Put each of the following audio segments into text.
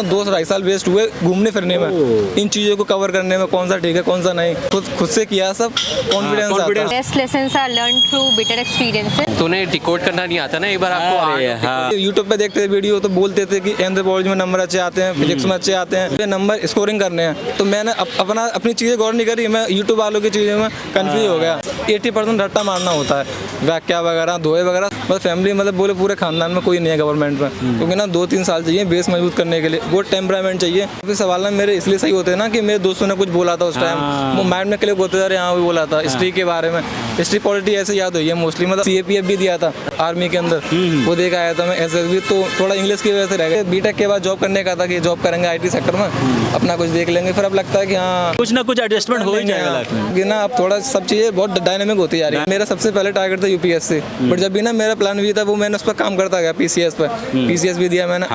2-2.5 साल वेस्ट हुए घूमने फिरने में, इन चीज़ों को कवर करने में, कौन सा ठीक है कौन सा नहीं, खुद से किया सब, कॉन्फिडेंस आता है। Best lessons are learn through bitter experiences. तूने डिकोड करना नहीं आता ना, एक बार आपको यूट्यूब पे देखते थे वीडियो तो बोलते थे कि एंथ्रोपोलॉजी में नंबर अच्छे आते हैं, फिजिक्स में अच्छे आते हैं, नंबर स्कोरिंग करने हैं। तो मैंने अपनी चीज़ें गौर नहीं करी, मैं यूट्यूब वालों की चीज़ों में कंफ्यूज हो गया। 80% रट्टा मारना होता है, व्याख्या वगैरह धोए वगैरह, बस फैमिली मतलब बोले पूरे खानदान में कोई नहीं है गवर्नमेंट में, क्योंकि ना 2-3 साल चाहिए बेस मजबूत करने के लिए, वो टेम्परामेंट चाहिए। फिर सवाल ना मेरे इसलिए सही होते हैं ना कि मेरे दोस्तों ने कुछ बोला था उस टाइम, वो माइंड में क्लिक होते जा रहे, यहाँ भी बोला था हिस्ट्री के बारे में, हिस्ट्री पॉलिटी ऐसे याद हुई है मोस्टली। मतलब CAPF भी दिया था आर्मी के अंदर, वो देख आया था मैं, SSB, तो थोड़ा इंग्लिश की वजह से रह गया। बीटेक के बाद जॉब करने का था कि जॉब करेंगे IT सेक्टर में, अपना कुछ देख लेंगे। फिर अब लगता है कि हाँ कुछ ना कुछ एडजस्टमेंट हो ही जाएगा लाइफ में। कि ना अब थोड़ा सब चीज़ें बहुत डायनामिक होती जा रही है। मेरा सबसे पहले टारगेट था UPSC, बट जब भी ना मेरा प्लान भी था वो मैंने उस पर काम करता गया। PCS पर PCS भी दिया मैंने,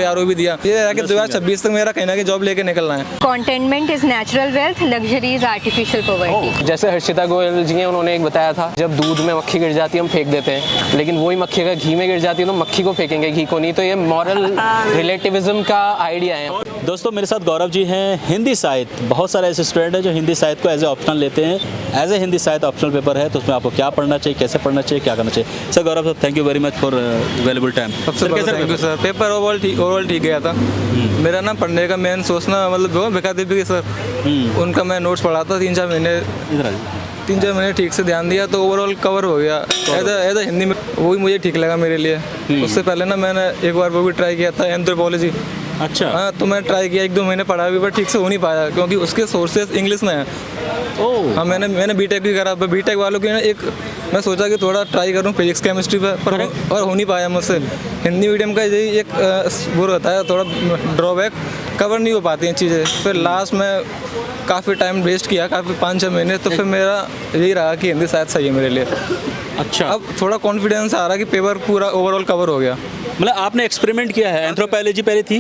RO भी दिया। ये है कि 2026 तक मेरा कहीं ना कहीं जॉब लेके निकलना है। Containment is natural wealth, luxury is artificial poverty. जैसे हर्षिता गोयल जी हैं, उन्होंने एक बताया था, जब दूध में मक्खी गिर जाती है हम फेंक देते हैं, लेकिन वही मक्खी अगर घी में गिर जाती है तो मक्खी को फेंकेंगे, घी को नहीं। तो ये मॉरल रिलेटिविज्म का आइडिया है। दोस्तों मेरे साथ गौरव जी हैं, हिंदी साहित्य। बहुत सारे ऐसे स्टूडेंट हैं जो हिंदी साहित्य को एज ए ऑप्शनल लेते हैं। एज ए हिंदी साहित्य ऑप्शनल पेपर है, तो उसमें आपको क्या पढ़ना चाहिए, कैसे पढ़ना चाहिए, क्या करना चाहिए। Sir Gaurav sir, thank you very much for available time. सबसे पहले thank you sir. Paper overall ठीक गया था मेरा ना। पढ़ने का मेन सोचना मतलब भिका देवी सर, उनका मैं नोट्स पढ़ा था 3-4 महीने ठीक से ध्यान दिया तो ओवरऑल कवर हो गया। एज हिंदी में वही मुझे ठीक लगा मेरे लिए। उससे पहले ना मैंने एक बार वो भी ट्राई किया था एंथ्रोपोलॉजी। अच्छा। हाँ, तो मैं ट्राई किया 1-2 महीने पढ़ा भी, पर ठीक से हो नहीं पाया क्योंकि उसके सोर्सेज इंग्लिश में हैं। हाँ, मैंने बीटेक भी करा, पर बीटेक वालों की ना एक मैं सोचा कि थोड़ा ट्राई करूँ फिजिक्स केमिस्ट्री पर और हो नहीं पाया मुझसे। हिंदी मीडियम का यही एक वो रहता है, थोड़ा ड्रॉबैक, कवर नहीं हो पाती हैं चीज़ें। फिर लास्ट में काफ़ी टाइम वेस्ट किया, काफ़ी 5-6 महीने, तो फिर मेरा यही रहा कि हिंदी शायद सही है मेरे लिए। अच्छा। अब थोड़ा कॉन्फिडेंस आ रहा कि पेपर पूरा ओवरऑल कवर हो गया। मतलब आपने एक्सपेरिमेंट किया है, एंथ्रोपोलॉजी पहले थी,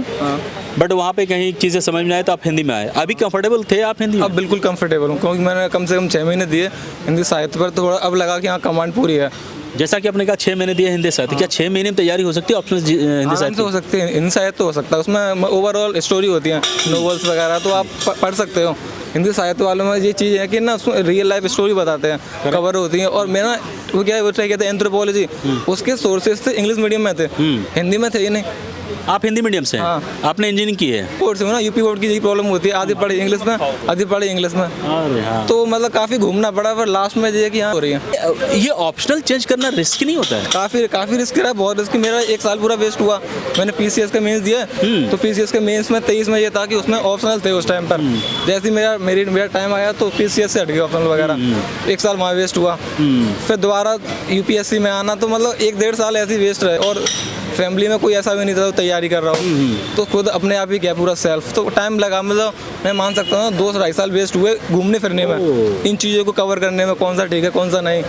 बट वहाँ पे कहीं चीज़ें समझ में आए तो आप हिंदी में आए। अभी कंफर्टेबल थे आप हिंदी में? अब बिल्कुल कंफर्टेबल हूँ, क्योंकि मैंने कम से कम 6 महीने दिए हिंदी साहित्य पर, तो थोड़ा अब लगा कि हाँ कमांड पूरी है। जैसा कि आपने कहा 6 महीने दिए हिंदी साहित्य, क्या 6 महीने में तैयारी हो सकती है ऑप्शनल हिंदी साहित्य? हो सकती है, हिंदी साहित्य तो हो सकता है, उसमें ओवरऑल स्टोरी होती है, नॉवेल्स वगैरह, तो आप पढ़ सकते हो। हिंदी साहित्य वालों में ये चीज़ है कि ना उसमें रियल लाइफ स्टोरी बताते हैं, कवर होती हैं। और मैं ना वो क्या है, वो ट्राई कहते हैं एंथ्रोपोलॉजी, उसके सोर्सेज थे इंग्लिश मीडियम में थे, हिंदी में थे ही नहीं। आप हिंदी मीडियम से हैं? हाँ। आपने इंजीनियरिंग की है? बोर्ड से हूँ ना, UP बोर्ड की यही प्रॉब्लम होती है, आधी पढ़ी इंग्लिश में आधी पढ़ी इंग्लिश में। अरे हाँ। तो मतलब काफ़ी घूमना पड़ा, पर लास्ट में ये है कि हाँ हो रही है। ये ऑप्शनल चेंज करना रिस्क नहीं होता है? काफ़ी रिस्क रहा, बहुत रिस्क। मेरा 1 साल पूरा वेस्ट हुआ। मैंने PCS का मेंस दिया, तो PCS के मेंस में 23 में ये था कि उसमें ऑप्शनल थे उस टाइम पर। जैसे ही मेरा टाइम आया तो PCS से हट गया ऑप्शनल वगैरह, 1 साल वहाँ वेस्ट हुआ। फिर दोबारा UPSC में आना, तो मतलब 1-1.5 साल ऐसे ही वेस्ट रहे। और फैमिली में कोई ऐसा भी नहीं था तो तैयारी कर रहा हूँ, तो खुद अपने आप ही किया पूरा सेल्फ, तो टाइम लगा। मतलब मैं मान सकता हूँ 2-2.5 साल वेस्ट हुए घूमने फिरने में, इन चीज़ों को कवर करने में, कौन सा ठीक है कौन सा नहीं।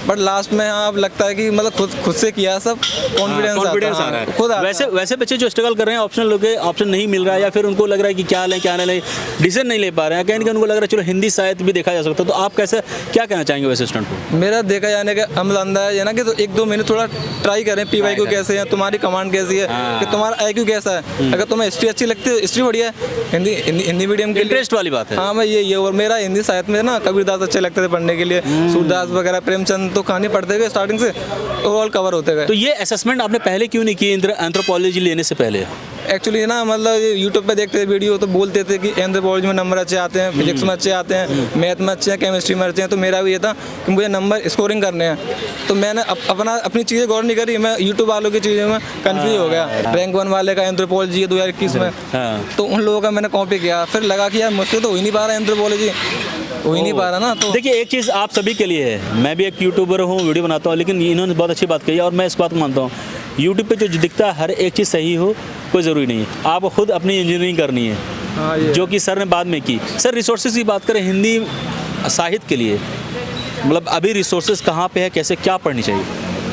बट लास्ट में हाँ अब लगता है कि मतलब खुद से किया सब, कॉन्फिडेंस आ रहा है खुद। वैसे बच्चे जो स्ट्रगल कर रहे हैं, ऑप्शनल लोग ऑप्शन नहीं मिल रहा है, या फिर उनको लग रहा है कि क्या लें क्या नहीं, डिसीजन नहीं ले पा रहे हैं, कहीं ना कहीं उनको लग रहा है चलो हिंदी साहित्य भी देखा जा सकता है, तो आप कैसे क्या कहना चाहेंगे वैसे स्टूडेंट को? मेरा देखा जाने का अमल अंदाज है ना कि तो 1-2 महीने थोड़ा ट्राई करें, PYQ कैसे है, तुम्हारी कमांड कैसी है, कि तुम्हारा IQ कैसा है। अगर तुम्हें हिस्ट्री अच्छी लगती है, हिस्ट्री बढ़िया है, हिंदी मीडियम के इंटरेस्ट वाली बात है। हाँ मैं ये और मेरा हिंदी साहित्य में ना कबीरदास अच्छे लगते थे पढ़ने के लिए, सूरदास वगैरह, प्रेमचंद, तो कहानी पढ़ते गए स्टार्टिंग से, ओवरऑल कवर होते गए। तो ये असेसमेंट आपने पहले क्यों नहीं की एंथ्रोपोलॉजी लेने से पहले? एक्चुअली ना मतलब यूट्यूब पे देखते थे वीडियो तो बोलते थे कि एंथ्रोपोलॉजी में नंबर अच्छे आते हैं, फिजिक्स में अच्छे आते हैं, मैथ में अच्छे हैं, केमिस्ट्री में अच्छे हैं। तो मेरा भी ये था कि मुझे नंबर स्कोरिंग करने हैं, तो मैंने अपनी चीज़ें गौर नहीं करी, मैं यूट्यूब वालों की चीज़ों में कंफ्यूज हो गया। रैंक 1 वाले का एंथ्रोपोलॉजी 2021 में, तो उन लोगों का मैंने कॉपी किया। फिर लगा कि यार मुझसे तो हो ही नहीं पा रहा एंथ्रोपोलॉजी, हो ही नहीं पा रहा ना। तो देखिए एक चीज़ आप सभी के लिए है, मैं भी एक यूट्यूबर हूँ, वीडियो बनाता हूँ, लेकिन इन्होंने बहुत अच्छी बात कही और मैं इस बात को मानता हूँ, यूट्यूब पे जो दिखता है हर एक चीज़ सही हो कोई ज़रूरी नहीं है। आपको खुद अपनी इंजीनियरिंग करनी है, जो कि सर ने बाद में की। सर रिसोर्सेज की बात करें हिंदी साहित्य के लिए, मतलब अभी रिसोर्सेज कहाँ पे है, कैसे क्या पढ़नी चाहिए?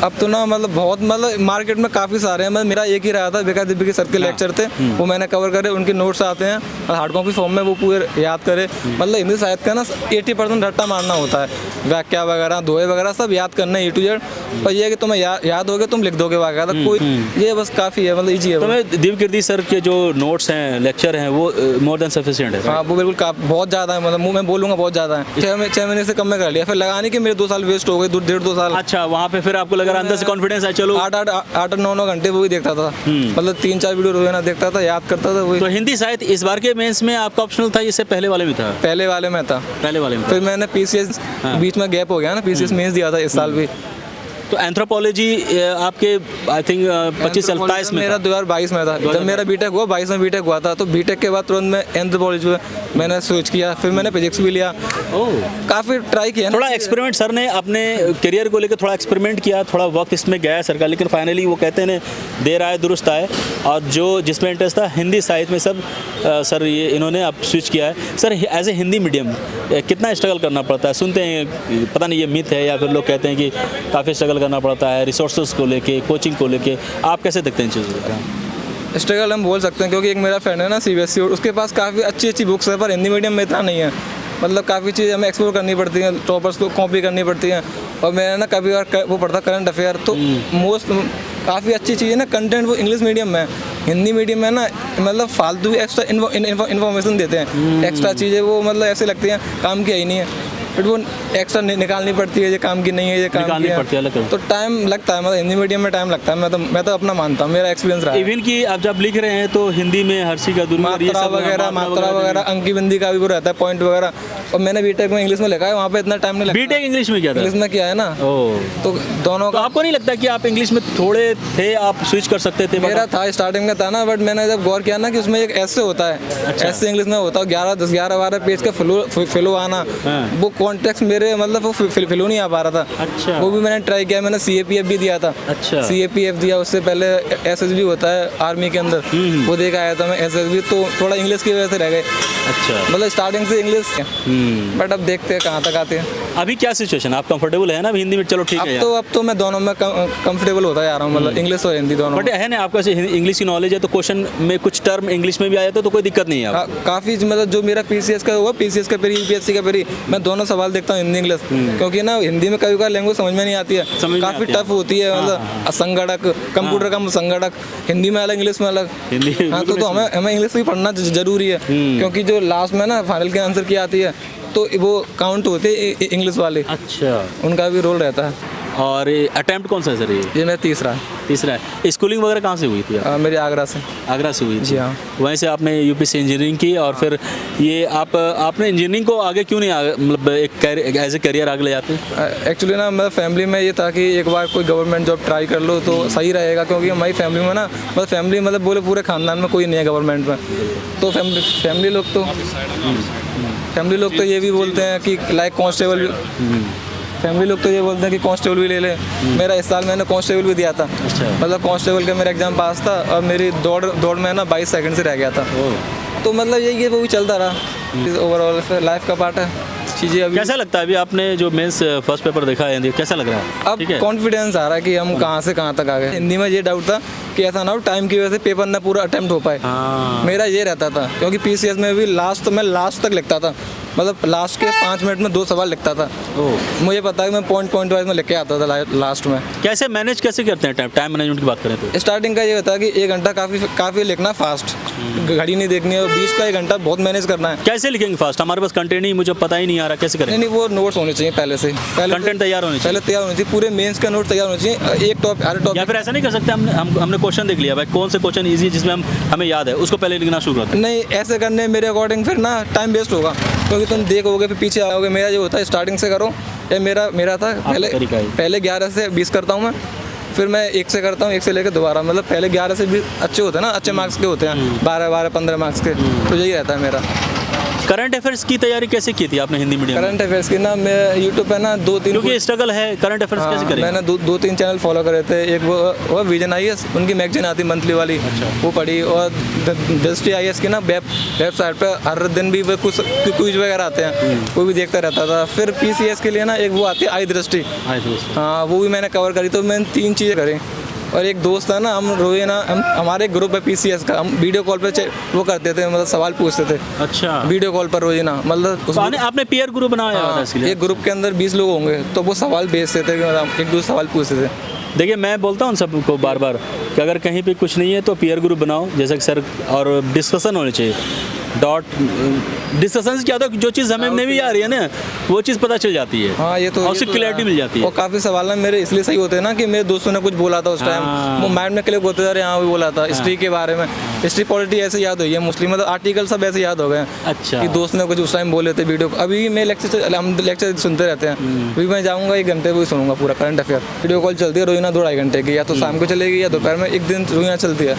अब तो ना मतलब बहुत मतलब मार्केट में काफ़ी सारे हैं। मतलब मेरा एक ही रहा था, विकास दिव्य के सर के लेक्चर थे, वो मैंने कवर करे, उनके नोट्स आते हैं और हार्ड कॉपी फॉर्म में वो पूरे याद करे। मतलब हिंदी साहित्य का ना 80% रट्टा मारना होता है, व्याख्या वगैरह दोहे वगैरह सब याद करना है A to Z। और ये है कि तुम्हें याद हो गया तुम लिख दोगे वाक़ा कोई, ये बस काफ़ी है, मतलब ईजी है। तो मैं दिव्य कीर्ति सर के जो नोट्स हैं, लेक्चर हैं, वो मोर देन सफिशिएंट है। हाँ वो बिल्कुल बहुत ज़्यादा है, मतलब मुँह में बोलूँगा बहुत ज़्यादा है। 6 महीने से कम में कर लिया, फिर लगाने के मेरे 2 साल वेस्ट हो गए, 1.5-2 साल। अच्छा, वहाँ पे फिर आपको लगा अंदर से कॉन्फिडेंस है, चलो 8-9 घंटे वो ही देखता था, मतलब 3-4 वीडियो रोजाना देखता था, याद करता था वही। तो हिंदी साहित्य इस बार के मेंस में आपका ऑप्शनल था, इससे पहले वाले में था? पहले वाले में था। पहले वाले में फिर मैंने PCS बीच में गैप हो गया ना, PCS मेंस दिया था इस साल भी। तो एंथ्रोपोलॉजी आपके आई थिंक 25-27 में मेरा 2022 में था, जब मेरा बीटेक हुआ 22 में बीटेक हुआ था। तो बीटेक के बाद तुरंत मैं एंथ्रोपोलॉजी में मैंने स्विच किया, फिर मैंने फिजिक्स भी लिया। काफ़ी ट्राई किया, थोड़ा एक्सपेरिमेंट सर ने अपने करियर को लेकर थोड़ा एक्सपेरिमेंट किया, थोड़ा वक्त इसमें गया सर का, लेकिन फाइनली वो कहते हैं देर आए दुरुस्त आए, और जो जिसमें इंटरेस्ट था हिंदी साहित्य में सब सर ये इन्होंने अब स्विच किया है। Sir as a Hindi medium कितना स्ट्रगल करना पड़ता है? सुनते हैं, पता नहीं ये मिथ है या फिर लोग कहते हैं कि काफ़ी स्ट्रगल करना पड़ता है रिसोर्सेज को लेके, कोचिंग को लेके, आप कैसे देखते हैं इन चीज़ों को? स्ट्रगल हम बोल सकते हैं, क्योंकि एक मेरा फ्रेंड है ना CBSE, और उसके पास काफ़ी अच्छी बुक्स है, पर हिंदी मीडियम में इतना नहीं है। मतलब काफ़ी चीज़ें हमें एक्सप्लोर करनी पड़ती हैं, टॉपर्स को कॉपी करनी पड़ती हैं। और मैंने ना कभी बार वो पढ़ता करंट अफेयर, तो मोस्ट काफ़ी अच्छी चीज़ है ना, कंटेंट वो इंग्लिश मीडियम में है। हिंदी मीडियम में ना मतलब फालतू एक्स्ट्रा इन्फॉर्मेशन देते हैं, एक्स्ट्रा चीज़ें वो मतलब ऐसे लगती हैं काम की ही नहीं है, फिर वो एक्स्ट्रा निकालनी पड़ती है, ये काम की नहीं है, ये काम की है, तो टाइम लगता है। मतलब हिंदी मीडियम में टाइम लगता है, मैं तो अपना मानता हूँ, मेरा एक्सपीरियंस रहा है। इवन कि आप जब लिख रहे हैं तो हिंदी में हर्षी का मात्रा वगैरह अंकी बिंदी का भी वो रहता है, पॉइंट वगैरह। और मैंने बीटेक में इंग्लिश में लिखा है, वहाँ पे इतना टाइम नहीं लगता। बीटेक इंग्लिश में किया था? इंग्लिश में किया है ना, तो दोनों का। आपको नहीं लगता कि आप इंग्लिश में थोड़े थे, आप स्विच कर सकते थे? मेरा था स्टार्टिंग में था ना, बट मैंने जब गौर किया ना कि उसमें एक ऐसे होता है, ऐसे इंग्लिश में होता है 11-12 पेज का फ्लो आना, वो कॉन्टेक्स्ट मेरे मतलब वो फ्लो नहीं आ पा रहा था। अच्छा। वो भी मैंने ट्राई किया, मैंने CAPF भी दिया था। अच्छा। CAPF दिया, उससे पहले SSB होता है आर्मी के अंदर, वो देख आया था मैं SSB, तो थोड़ा इंग्लिश की वजह से रह गए। अच्छा, मतलब स्टार्टिंग से इंग्लिश, बट अब देखते हैं कहाँ तक आते हैं। अभी क्या सिचुएशन, आप कंफर्टेबल है ना हिंदी में? चलो ठीक है। अब तो मैं दोनों में कंफर्टेबल होता जा रहा हूँ, मतलब इंग्लिश और हिंदी दोनों। बट है ना आपका इंग्लिश की नॉलेज है, तो क्वेश्चन में कुछ टर्म इंग्लिश में भी आया तो कोई दिक्कत नहीं है? काफ़ी मतलब जो मेरा PCS का हुआ, PCS का पेरी, UPSC का पेरी, मैं दोनों सवाल देखता हूँ हिंदी इंग्लिश, क्योंकि ना हिंदी में कभी लैंग्वेज समझ में नहीं आती है, काफ़ी टफ होती है। मतलब असंगणक, कंप्यूटर का संगणक, हिंदी में अलग इंग्लिश में अलग। हाँ, तो हमें इंग्लिश भी पढ़ना जरूरी है, क्योंकि जो लास्ट में ना फाइनल के आंसर की आती है, तो वो काउंट होते हैं इंग्लिश वाले। अच्छा, उनका भी रोल रहता है। और अटेम्प्ट कौन सा है सर? ये मेरा तीसरा है। स्कूलिंग वगैरह कहाँ से हुई थी? मेरी आगरा से। आगरा से हुई थी? जी हाँ। वहीं से आपने UP से इंजीनियरिंग की, और फिर ये आपने इंजीनियरिंग को आगे क्यों नहीं मतलब एक एज ए करियर आगे ले जाते? एक्चुअली ना मेरा फैमिली में ये था कि एक बार कोई गवर्नमेंट जॉब ट्राई कर लो तो सही रहेगा, क्योंकि हमारी फैमिली में ना मतलब बोले पूरे ख़ानदान में कोई नहीं है गवर्नमेंट में, तो फैमिली लोग तो ये भी बोलते हैं कि लाइक कांस्टेबल, फैमिली लोग तो ये बोलते हैं कि कांस्टेबल भी ले ले। मेरा इस साल मैंने कांस्टेबल भी दिया था। अच्छा। मतलब कांस्टेबल का मेरा एग्जाम पास था, और मेरी दौड़ में ना 22 सेकंड से रह गया था। तो मतलब यही है, वो भी चलता रहा। ओवरऑल लाइफ का पार्ट है चीज़ें। अभी कैसा लगता है अभी आपने जो मेंस फर्स्ट पेपर देखा है, कैसा लग रहा है? अब कॉन्फिडेंस आ रहा है कि हम कहाँ से कहाँ तक आ गए। हिंदी में ये डाउट था कि ऐसा ना हो टाइम की वजह से पेपर ना पूरा अटेम्प्ट हो पाए। मेरा ये रहता था, क्योंकि PCS में भी मैं लास्ट तक लिखता था, मतलब लास्ट के 5 मिनट में 2 सवाल लिखता था। मुझे पता है कि मैं पॉइंट वाइज में लिख के आता था लास्ट में। कैसे मैनेज करते हैं टाइम मैनेजमेंट की बात करें तो? स्टार्टिंग का ये होता है कि 1 घंटा काफ़ी लिखना फास्ट, घड़ी नहीं देखनी है, और बीच का 1 घंटा बहुत मैनेज करना है। कैसे लिखेंगे फास्ट? हमारे पास कंटेंट ही मुझे पता ही नहीं आ रहा, कैसे करें? नहीं, वो नोट्स होने चाहिए पहले से, कंटेंट तैयार होने चाहिए, पहले तैयार होने चाहिए, पूरे मेंस का नोट तैयार होना चाहिए। एक टॉपिक या फिर ऐसा नहीं कर सकते हमने क्वेश्चन देख लिया भाई, कौन से क्वेश्चन ईजी जिसमें हमें याद है उसको पहले लिखना शुरू करते हैं? नहीं, ऐसे करने मेरे अकॉर्डिंग फिर ना टाइम वेस्ट होगा, क्योंकि तुम देखोगे फिर पीछे आओगे। मेरा जो होता है स्टार्टिंग से करो, या मेरा था पहले 11 से 20 करता हूँ मैं, फिर मैं 1 से करता हूँ, 1 से लेकर दोबारा, मतलब पहले 11 से 20 अच्छे होते हैं ना, अच्छे मार्क्स के होते हैं, 12-15 मार्क्स के, तो यही रहता है मेरा। करंट अफेयर्स की तैयारी कैसे की थी आपने हिंदी मीडियम में? करंट अफेयर्स की ना मैं यूट्यूब पे ना 2-3 क्योंकि स्ट्रगल है, करंट अफेयर्स कैसे करेंगे? मैंने 2-3 चैनल फॉलो करे थे। एक वो विजन IAS, उनकी मैगजीन आती मंथली वाली, वो पढ़ी। और दृष्टि IAS की ना वेबसाइट पे हर दिन भी वो कुछ क्विज वगैरह आते हैं, वो भी देखता रहता था। फिर PCS के लिए ना एक वो आती है आई दृष्टि, हाँ वो भी मैंने कवर करी। तो मैंने 3 चीज़ें करी। और एक दोस्त है ना, हम रोहिना, हमारे ग्रुप है PCS का, हम वीडियो कॉल पे वो करते थे, मतलब सवाल पूछते थे। अच्छा, वीडियो कॉल पर रोहिना, मतलब आपने पीयर ग्रुप बनाया होगा इसके लिए? एक ग्रुप के अंदर 20 लोग होंगे, तो वो सवाल भेजते थे, एक दूसरे सवाल पूछते थे। देखिए, मैं बोलता हूँ सबको बार बार कि अगर कहीं पे कुछ नहीं है तो पीयर ग्रुप बनाओ, जैसे कि सर, और डिस्कशन होने चाहिए। डिस्कशन से क्या होता है, जो चीज़ हमें नहीं आ रही है ना, वो चीज़ पता चल जाती है। हाँ, ये तो और उससे क्लैरिटी मिल जाती है। और काफ़ी सवाल ना मेरे इसलिए सही होते हैं ना कि मेरे दोस्तों ने कुछ बोला था उस टाइम, वो माइंड में क्लिक होते जा रहे, हाँ भी बोला था हिस्ट्री के बारे में, हिस्ट्री पॉलिटी ऐसे याद हुई है, मुस्लिम मतलब आर्टिकल सब ऐसे याद हो गए। अच्छा, कि दोस्त ने कुछ उस टाइम बोले थे वीडियो। अभी मैं हम लेक्चर सुनते रहते हैं, अभी मैं जाऊँगा 1 घंटे वो सुनूंगा पूरा करंट अफेयर। वीडियो कॉल चलती है रोजाना 2-2.5 घंटे की, या तो शाम को चलेगी या दोपहर में, एक दिन रोजाना चलती है।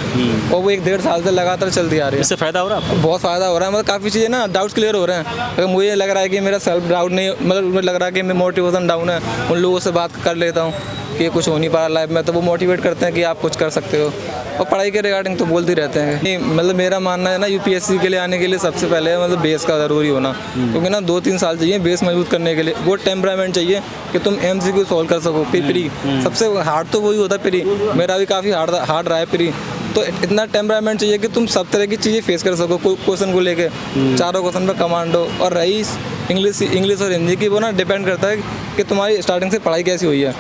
और वो 1-1.5 साल से लगातार चलती आ रही है। इससे फ़ायदा हो रहा है आपको? बहुत फ़ायदा हो रहा है, मतलब काफ़ी चीज़ें ना डाउट्स क्लियर हो रहे हैं। अगर मुझे लग रहा है कि मेरा सेल्फ डाउट नहीं, मतलब मुझे लग रहा है कि मैं मोटिवेशन डाउन है, उन लोगों से बात कर लेता हूँ कि कुछ हो नहीं पा रहा लाइफ में, तो वो मोटिवेट करते हैं कि आप कुछ कर सकते हो। और पढ़ाई के रिगार्डिंग तो बोलते रहते हैं। नहीं, मतलब मेरा मानना है ना, UPSC के लिए आने के लिए सबसे पहले मतलब बेस का ज़रूरी होना, क्योंकि ना 2-3 साल चाहिए बेस मजबूत करने के लिए। वो टेम्परामेंट चाहिए कि तुम MCQ सॉल्व कर सको। प्री सबसे हार्ड तो वही होता है, प्री मेरा भी काफ़ी हार्ड रहा है प्री। तो इतना टेम्परामेंट चाहिए कि तुम सब तरह की चीज़ें फेस कर सको, कोई क्वेश्चन को लेके, चारों क्वेश्चन पे कमांड हो। और रही इंग्लिश और हिंदी की, वो ना डिपेंड करता है कि तुम्हारी स्टार्टिंग से पढ़ाई कैसी हुई है,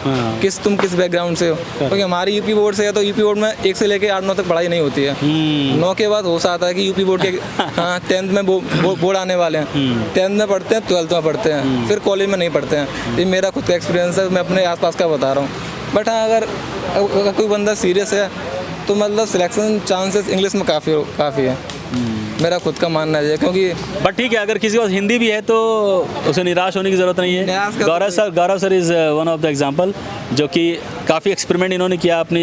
तुम किस बैकग्राउंड से हो। क्योंकि हमारी UP बोर्ड से है, तो UP बोर्ड में 1 से लेकर 8-9 तक पढ़ाई नहीं होती है। 9 के बाद हो सकता है कि UP बोर्ड के 10th में बोर्ड आने वाले हैं, 10th में पढ़ते हैं, 12th में पढ़ते हैं, फिर कॉलेज में नहीं पढ़ते हैं। ये मेरा खुद का एक्सपीरियंस है, मैं अपने आसपास का बता रहा हूँ। बट हाँ, अगर कोई बंदा सीरियस है तो मतलब सिलेक्शन चांसेस इंग्लिश में काफ़ी है, मेरा खुद का मानना है। क्योंकि बट ठीक है, अगर किसी को हिंदी भी है तो उसे निराश होने की ज़रूरत नहीं है। Gaurav sir is one of the example, जो कि काफ़ी एक्सपेरिमेंट इन्होंने किया अपनी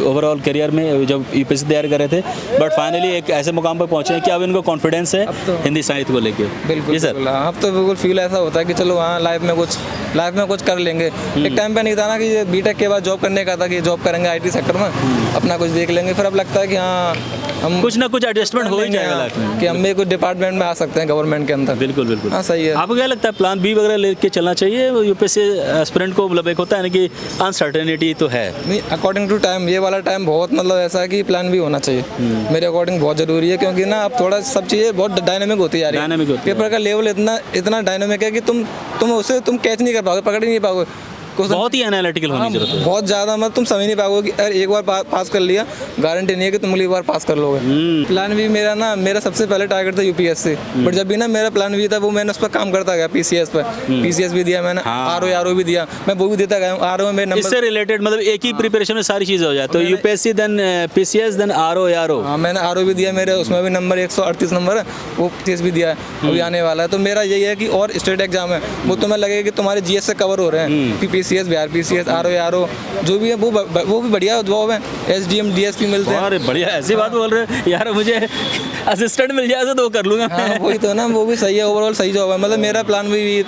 ओवरऑल करियर में जब UPSC तैयार कर रहे थे, बट फाइनली एक ऐसे मुकाम पर पहुँचे हैं कि अब इनको कॉन्फिडेंस है हिंदी साहित्य को लेके। बिल्कुल सर, अब तो बिल्कुल फील ऐसा होता है कि चलो हाँ, लाइफ में कुछ कर लेंगे। एक टाइम पे नहीं था ना कि BTech के बाद जॉब करने का था कि जॉब करेंगे IT सेक्टर में, अपना कुछ देख लेंगे। फिर अब लगता है कि हाँ, हम कुछ ना कुछ एडजस्टमेंट हो ही जाएगा लाइफ में, कि हम भी कुछ डिपार्टमेंट में आ सकते हैं गवर्नमेंट के अंदर। बिल्कुल। हाँ, सही है। आपको क्या लगता है, प्लान B वगैरह लेके चलना चाहिए UPSC एस्पिरेंट को? मतलब एक होता है ना कि अनसर्टेनिटी तो है। नहीं, अकॉर्डिंग टू टाइम ये वाला टाइम बहुत मतलब ऐसा है कि प्लान भी होना चाहिए, मेरे अकॉर्डिंग बहुत ज़रूरी है। क्योंकि ना अब थोड़ा सब चीज़ें बहुत डायनामिक होती जा रही है। पेपर का लेवल इतना डायनामिक है कि तुम उसे कैच नहीं कर पाओगे, पकड़ ही नहीं पाओगे। बहुत ही एनालिटिकल होने की जरूरत है, बहुत ज़्यादा, मतलब तुम समझ नहीं पाओगे कि अरे एक बार पास कर लिया, गारंटी नहीं है कि तुम अगली बार पास कर लोगे। प्लान भी मेरा सबसे पहले टारगेट था UPSC, बट जब भी ना मेरा प्लान भी था, वो मैंने उस पर काम करता गया। PCS भी दिया मैंने, RO भी दिया, मैं वो भी देता गया। RO में नंबर इससे रिलेटेड, मतलब एक ही प्रिपरेशन में सारी चीज़ें हो जाए, तो UPSC then PCS then RO। हाँ, मैंने RO भी दिया, मेरे उसमें भी नंबर 138 नंबर है, वो PCS भी दिया है, अभी आने वाला है। तो मेरा यही है कि और स्टेट एग्जाम है, वो तुम्हें लगेगा कि तुम्हारे GS से कवर हो रहे हैं। PCS, बिहार PCS, RO जो भी है वो भी बढ़िया जॉब है। SDM DSP मिलते हैं। अरे बढ़िया, ऐसी बात बोल रहे हैं यार, मुझे असिस्टेंट मिल जाए तो कर लूँगा। हाँ, वही तो ना, वो भी सही है, ओवरऑल सही जॉब है। मतलब मेरा प्लान भी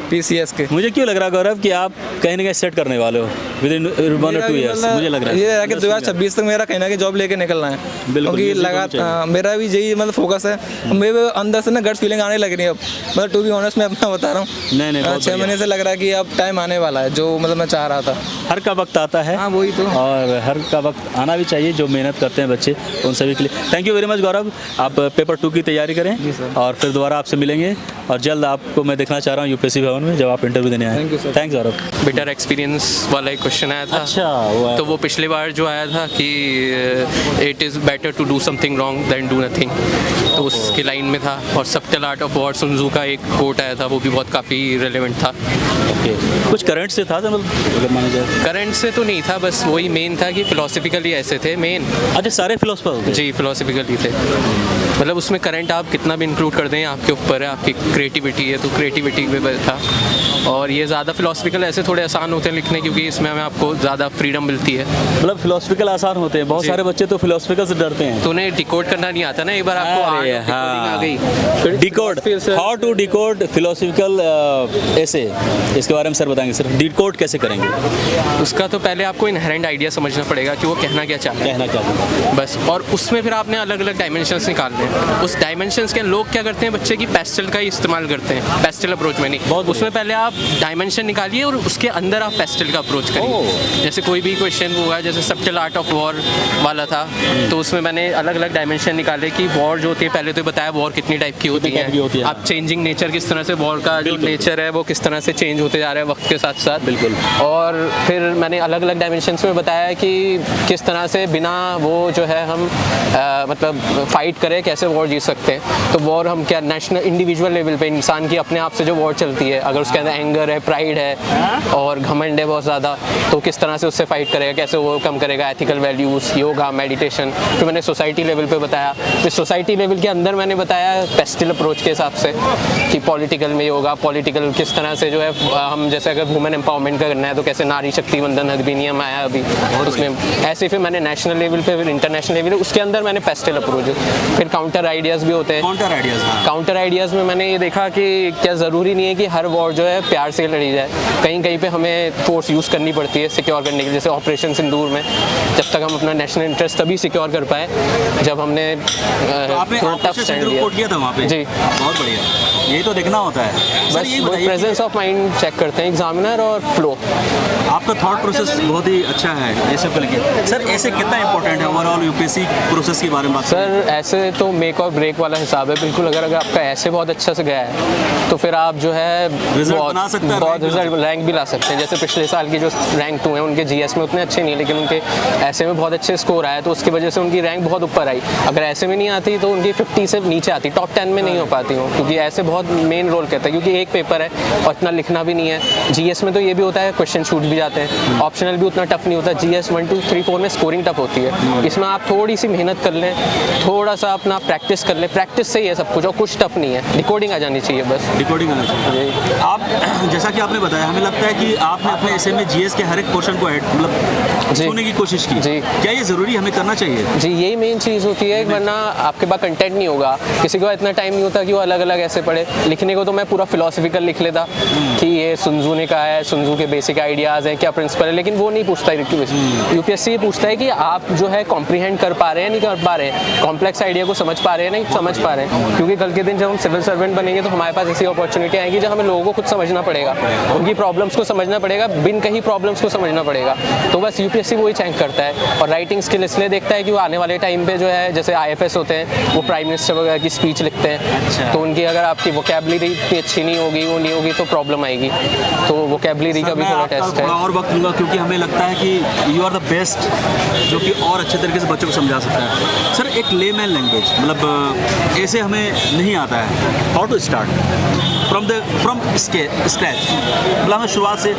PCS के। मुझे क्यों लग रहा है गौरव कि आप कहीं ना कहीं सेट करने वाले हो विद इन 1 or 2 years? मुझे लग रहा है ये है कि 2026 तक मेरा कहीं ना कहीं जॉब लेके निकलना है। क्योंकि लगातार मेरा भी यही मतलब फोकस है। मेरे अंदर से ना गट फीलिंग आने लग रही है अब, मतलब टू बी ऑनेस्ट मैं अपना बता रहा हूँ। नहीं 6 महीने से लग रहा है कि अब टाइम आने वाला है, जो मतलब मैं चाह रहा था। हर का वक्त आता है। हाँ, वही तो। और हर का वक्त आना भी चाहिए, जो मेहनत करते हैं बच्चे उन सभी के लिए। थैंक यू वेरी मच गौरव, आप पेपर 2 की तैयारी करें और फिर दोबारा आपसे मिलेंगे। और जल्द आपको मैं देखना चाह रहा हूँ UPSC भवन में, जब आप इंटरव्यू देने आए। Thank you sir. Thanks Gaurav. Better experience वाला एक क्वेश्चन आया था। अच्छा, तो वो पिछली बार जो आया था कि it is better to do something wrong than do nothing, तो उसके लाइन में था। और subtle art of war Sun Tzu का एक कोट आया था, वो भी बहुत काफ़ी रेलेवेंट था। ओके, कुछ करंट से था मतलब, अगर माना जाए? करंट से तो नहीं था, बस वही मेन था कि फिलोसफिकली ऐसे थे मेन। अच्छा, सारे फिलोसफर? जी, फिलोसफिकली थे। मतलब उसमें करंट आप कितना भी इंक्लूड कर दें, आपके ऊपर है, आपकी क्रिएटिविटी है, तो क्रिएटिविटी में था। और ये ज़्यादा फिलोसफिकल ऐसे थोड़े आसान होते हैं लिखने, क्योंकि इसमें हमें आपको ज़्यादा फ्रीडम मिलती है। मतलब फिलोसफिकल आसान होते हैं, बहुत जी। सारे बच्चे तो फिलोसफिकल से डरते हैं। तो उन्हें डिकोड करना नहीं आता ना, एक बार आपको आ गई decode, how to decode philosophical essay, इसके बारे में सर बताएंगे सर, डिकोड कैसे करेंगे? उसका तो पहले आपको इनहेरेंट आइडिया समझना पड़ेगा कि वो कहना क्या चाहते हैं, कहना चाहते हैं बस। और उसमें फिर आपने अलग अलग डायमेंशंस निकालने हैं। उस डायमेंशंस के लोग क्या करते हैं, बच्चे की पेस्टल का ही इस्तेमाल करते हैं, पेस्टल अप्रोच में नहीं। बहुत उसमें पहले आप डायमेंशन निकालिए और उसके अंदर आप पेस्टल का अप्रोच करिए। जैसे कोई भी क्वेश्चन हुआ, जैसे सबटल आर्ट ऑफ वॉर वाला था, तो उसमें मैंने अलग अलग डायमेंशन निकाले कि वॉर जो होती है, पहले तो बताया वॉर कितनी टाइप की होती है, आप चेंजिंग नेचर किस तरह से वॉर का जो नेचर है वो किस तरह से चेंज होते जा रहा है वक्त के साथ साथ। बिल्कुल। और फिर मैंने अलग अलग डायमेंशंस में बताया कि किस तरह से बिना वो जो है हम मतलब फाइट करें कैसे वॉर जीत सकते हैं। तो वॉर हम क्या नेशनल इंडिविजुअल लेवल पे इंसान की अपने आप से जो वॉर चलती है, अगर उसके अंदर एंगर है, प्राइड है और घमंड है बहुत ज़्यादा, तो किस तरह से उससे फाइट करेगा, कैसे वो कम करेगा, एथिकल वैल्यूज़, योगा, मेडिटेशन। फिर मैंने सोसाइटी लेवल पे बताया। फिर सोसाइटी लेवल के अंदर मैंने बताया पेस्टल अप्रोच के हिसाब से कि पॉलिटिकल में योगा, पॉलिटिकल किस तरह से जो है हम जैसे अगर वुमेन एम्पावरमेंट का करना है तो कैसे नारी शक्ति वंदन अधिनियम आया अभी, उसमें ऐसे। फिर मैंने नेशनल लेवल पे, फिर इंटरनेशनल लेवल, उसके अंदर मैंने पेस्टल अप्रोच। फिर काउंटर आइडियाज़ भी होते हैं। काउंटर आइडियाज़ में मैंने ये देखा कि क्या ज़रूरी नहीं है कि हर वॉर जो है प्यार से लड़ी जाए, कहीं कहीं पे हमें फोर्स यूज़ करनी पड़ती है सिक्योर करने के लिए। जैसे ऑपरेशन सिंदूर में जब तक हम अपना नेशनल इंटरेस्ट तभी सिक्योर कर पाए जब हमने टफ स्टैंड लिया था वहाँ पे। जी, बहुत बढ़िया, यही तो देखना होता है। बस वो प्रेजेंस ऑफ माइंड चेक करते हैं एग्जामिनर और फ्लो। आपका थॉट प्रोसेस बहुत ही अच्छा है ऐसे को लेके। सर ऐसे कितना इंपॉर्टेंट है ओवरऑल यूपीएससी प्रोसेस के बारे में बात सर ऐसे तो मेक और ब्रेक वाला हिसाब है बिल्कुल। अगर आपका ऐसे बहुत अच्छा से गया है तो फिर आप जो है बहुत रिजल्ट रैंक भी ला सकते हैं। जैसे पिछले साल के जो रैंक 2 हैं उनके जीएस में उतने अच्छे नहीं, लेकिन उनके ऐसे में बहुत अच्छे स्कोर आए, तो उसकी वजह से उनकी रैंक बहुत ऊपर आई। अगर ऐसे में नहीं आती तो उनकी 50 से नीचे आती, टॉप 10 में नहीं हो पाती हूँ, क्योंकि ऐसे बहुत मेन रोल करता है, क्योंकि एक पेपर है और इतना लिखना भी नहीं है। जीएस में तो ये भी होता है क्वेश्चन छूट भी जाते हैं, ऑप्शनल भी उतना टफ नहीं होता। जीएस 1, 2, 3, 4 में स्कोरिंग टफ होती है, इसमें आप थोड़ी सी मेहनत कर लें, थोड़ा सा अपना प्रैक्टिस कर लें, प्रैक्टिस से ही है सब कुछ, और कुछ टफ नहीं है, डिकोडिंग आ जानी चाहिए बस। डिकोडिंग आना चाहिए। आप जैसा कि आपने बताया, हमें लगता है कि आपने अपने ऐसे में जीएस के हर एक क्वेश्चन को मतलब छूने की कोशिश की। जी। क्या ये ज़रूरी हमें करना चाहिए? जी, यही मेन चीज़ होती है, वरना आपके पास कंटेंट नहीं होगा। किसी को इतना टाइम नहीं होता कि वो अलग अलग ऐसे पढ़े। लिखने को तो मैं पूरा फिलोसफिकल लिख लेता कि ये सुनजू ने कहा है, सुनजू के बेसिक आइडियाज़ हैं, क्या प्रिंसिपल है, लेकिन वो नहीं पूछता यूपीएससी। पूछता है कि आप जो है कॉम्प्रीहेंड कर पा रहे हैं, नहीं कर पा रहे हैं, कॉम्प्लेक्स आइडिया को समझ पा रहे हैं, नहीं समझ पा रहे हैं। क्योंकि कल के दिन जब हम सिविल सर्वेंट बनेंगे तो हमारे पास ऐसी अपॉर्चुनिटी आएगी जब हमें लोगों को खुद समझना पड़ेगा, उनकी प्रॉब्लम्स को समझना पड़ेगा, बिन कहीं प्रॉब्लम्स को समझना पड़ेगा। तो बस यूपीएससी वही चेक करता है। और राइटिंग स्किल इसलिए देखता है कि वो आने वाले टाइम पे जो है, जैसे आईएफएस होते हैं, वो प्राइम मिनिस्टर वगैरह की स्पीच लिखते हैं, तो उनकी अगर आपकी वोकैबुलरी इतनी अच्छी नहीं होगी, वो नहीं होगी, तो प्रॉब्लम आएगी। तो वोकैबुलरी का भी थोड़ा टेस्ट है। और वक्त दूंगा क्योंकि हमें लगता है कि यू आर द बेस्ट जो कि और अच्छे तरीके से बच्चों को समझा सकता है। सर एक लेमैन लैंग्वेज, मतलब ऐसे हमें नहीं आता है, how to start from scratch, मतलब हमें शुरुआत से